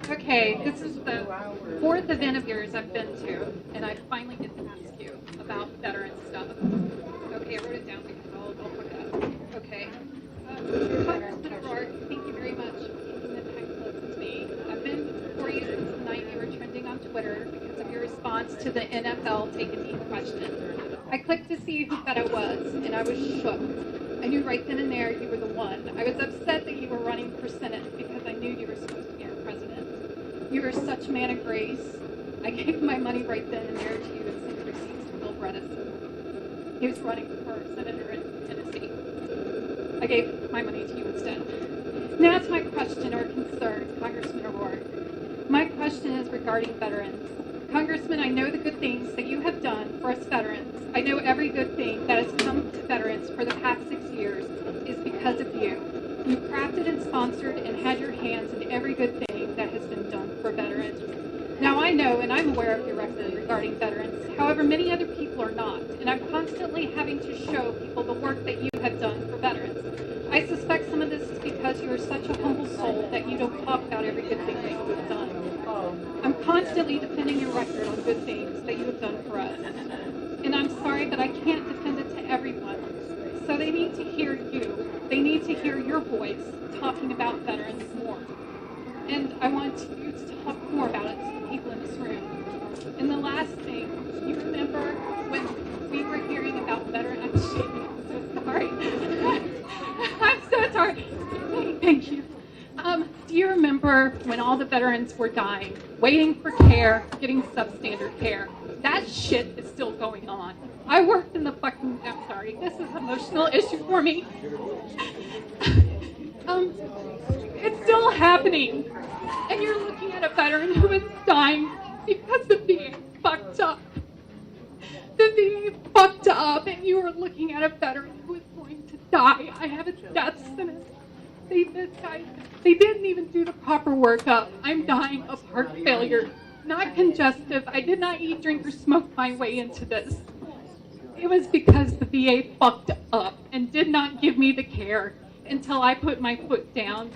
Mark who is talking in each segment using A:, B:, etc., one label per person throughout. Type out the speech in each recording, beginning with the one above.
A: Okay, this is the fourth event of yours I've been to, and I finally get to ask you about veteran stuff. Okay, I wrote it down because I'll look it up. Okay. Congressman O'Rourke, thank you very much for taking the time to listen to me. I've been for you since the night you were trending on Twitter because of your response to the NFL Take a Knee question. I clicked to see who that I was, and I was shook. I knew right then and there you were the one. I was upset that you were running for Senate because I knew you were supposed to be our president. You were such a man of grace. I gave my money right then and there to you and sent receipts to Bill Bredesen. He was running for senator in Tennessee. I gave my money to you instead. Now to my question or concern, Congressman O'Rourke. My question is regarding veterans. Congressman, I know the good things that you have done for us veterans. I know every good thing that has come to veterans for the past 6 years is because of you. You crafted and sponsored and had your hands in every good thing that has been done for veterans. Now I know and I'm aware of your record regarding veterans. However, many other people are not, and I'm constantly having to show people the work that you have done for veterans. I suspect some of this is because you are such a humble soul that you don't talk about every good thing that you have done. I'm constantly defending your record on good things that you have done for us. And I'm sorry that I can't defend it to everyone. So they need to hear you. They need to hear your voice talking about veterans more. And I want you to talk more about it to the people in this room. And the last thing, you remember when we were hearing about veterans? I'm so sorry. I'm so sorry. Thank you. Do you remember when all the veterans were dying, waiting for care, getting substandard care? That shit is still going on. I worked in the fucking, I'm sorry, this is an emotional issue for me. It's still happening. And you're looking at a veteran who is dying because the VA fucked up. The VA fucked up, and you are looking at a veteran who is going to die. I have a death sentence. They didn't even do the proper workup. I'm dying of heart failure, not congestive. I did not eat, drink, or smoke my way into this. It was because the VA fucked up and did not give me the care until I put my foot down.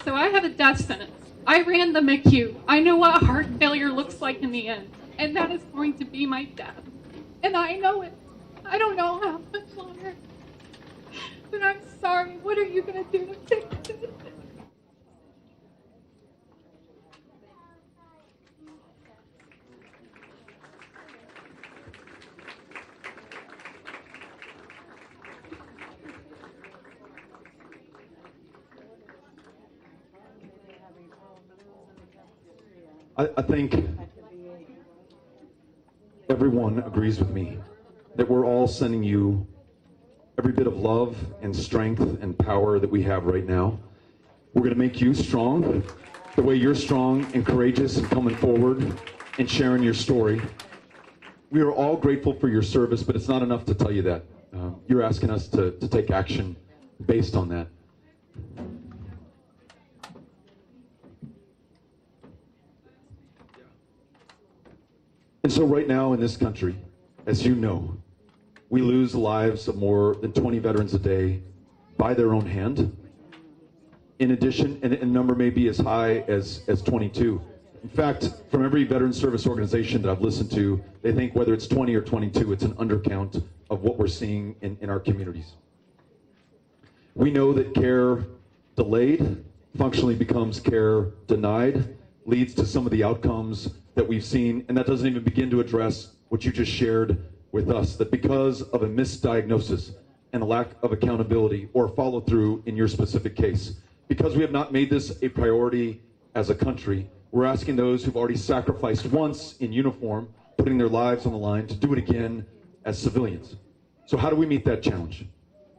A: So I have a death sentence. I ran the MICU. I know what heart failure looks like in the end, and that is going to be my death. And I know it. I don't know how much longer. But I'm sorry. What are you going to do to fix it?
B: I think everyone agrees with me that we're all sending you every bit of love and strength and power that we have right now. We're going to make you strong the way you're strong and courageous and coming forward and sharing your story. We are all grateful for your service, but it's not enough to tell you that. You're asking us to take action based on that. And so right now in this country, as you know, we lose the lives of more than 20 veterans a day by their own hand. In addition, and a number may be as high as 22. In fact, from every veteran service organization that I've listened to, they think whether it's 20 or 22, it's an undercount of what we're seeing in our communities. We know that care delayed functionally becomes care denied, leads to some of the outcomes that we've seen, and that doesn't even begin to address what you just shared with us, that because of a misdiagnosis and a lack of accountability or follow through in your specific case, because we have not made this a priority as a country, we're asking those who've already sacrificed once in uniform, putting their lives on the line, to do it again as civilians. So how do we meet that challenge?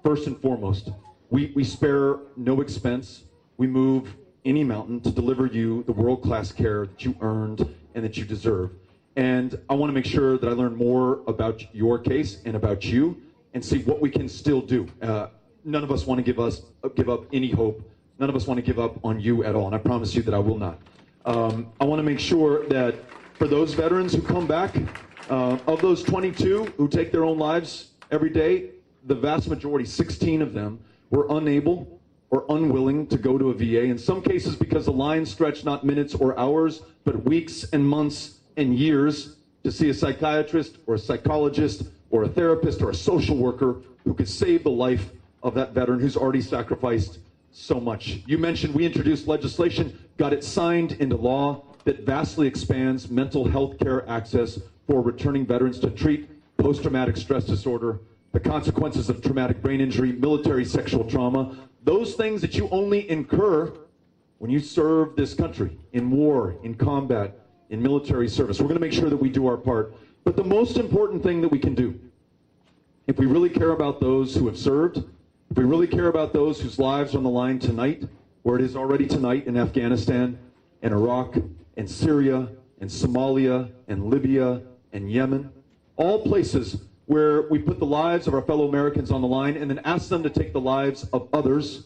B: First and foremost, we spare no expense. We move any mountain to deliver you the world-class care that you earned and that you deserve. And I want to make sure that I learn more about your case and about you and see what we can still do. None of us want to give up any hope. None of us want to give up on you at all, and I promise you that I will not. I want to make sure that for those veterans who come back, of those 22 who take their own lives every day, the vast majority, 16 of them, were unable or unwilling to go to a VA, in some cases because the lines stretch not minutes or hours, but weeks and months and years to see a psychiatrist or a psychologist or a therapist or a social worker who could save the life of that veteran who's already sacrificed so much. You mentioned we introduced legislation, got it signed into law that vastly expands mental health care access for returning veterans to treat post-traumatic stress disorder, the consequences of traumatic brain injury, military sexual trauma, those things that you only incur when you serve this country in war, in combat, in military service. We're going to make sure that we do our part. But the most important thing that we can do, if we really care about those who have served, if we really care about those whose lives are on the line tonight, where it is already tonight in Afghanistan and Iraq and Syria and Somalia and Libya and Yemen, all places where we put the lives of our fellow Americans on the line and then ask them to take the lives of others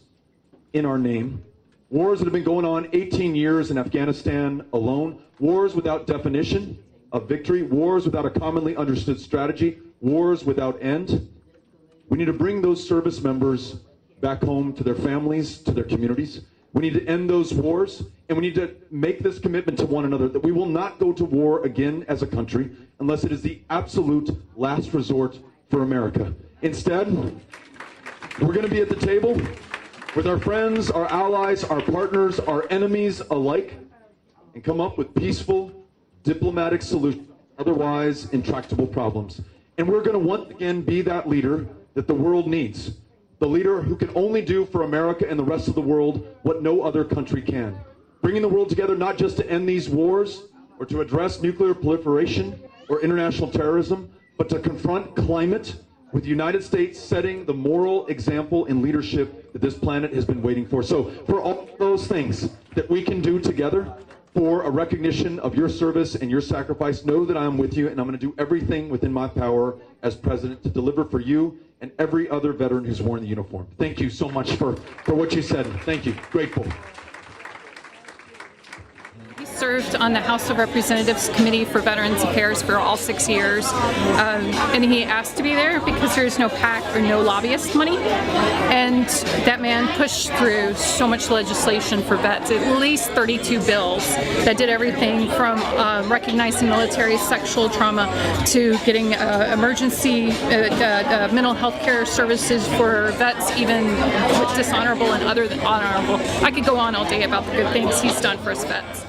B: in our name. Wars that have been going on 18 years in Afghanistan alone, wars without definition of victory, wars without a commonly understood strategy, wars without end. We need to bring those service members back home to their families, to their communities. We need to end those wars, and we need to make this commitment to one another that we will not go to war again as a country unless it is the absolute last resort for America. Instead, we're going to be at the table with our friends, our allies, our partners, our enemies alike, and come up with peaceful, diplomatic solutions to otherwise intractable problems. And we're going to once again be that leader that the world needs. The leader who can only do for America and the rest of the world what no other country can. Bringing the world together not just to end these wars or to address nuclear proliferation or international terrorism, but to confront climate, with the United States setting the moral example in leadership that this planet has been waiting for. So for all those things that we can do together, for a recognition of your service and your sacrifice, know that I'm with you, and I'm going to do everything within my power as president to deliver for you and every other veteran who's worn the uniform. Thank you so much for what you said. Thank you. Grateful.
A: He served on the House of Representatives Committee for Veterans Affairs for all 6 years, and he asked to be there because there's no PAC or no lobbyist money, and that man pushed through so much legislation for vets, at least 32 bills that did everything from recognizing military sexual trauma to getting emergency mental health care services for vets, even dishonorable and other than honorable. I could go on all day about the good things he's done for us vets.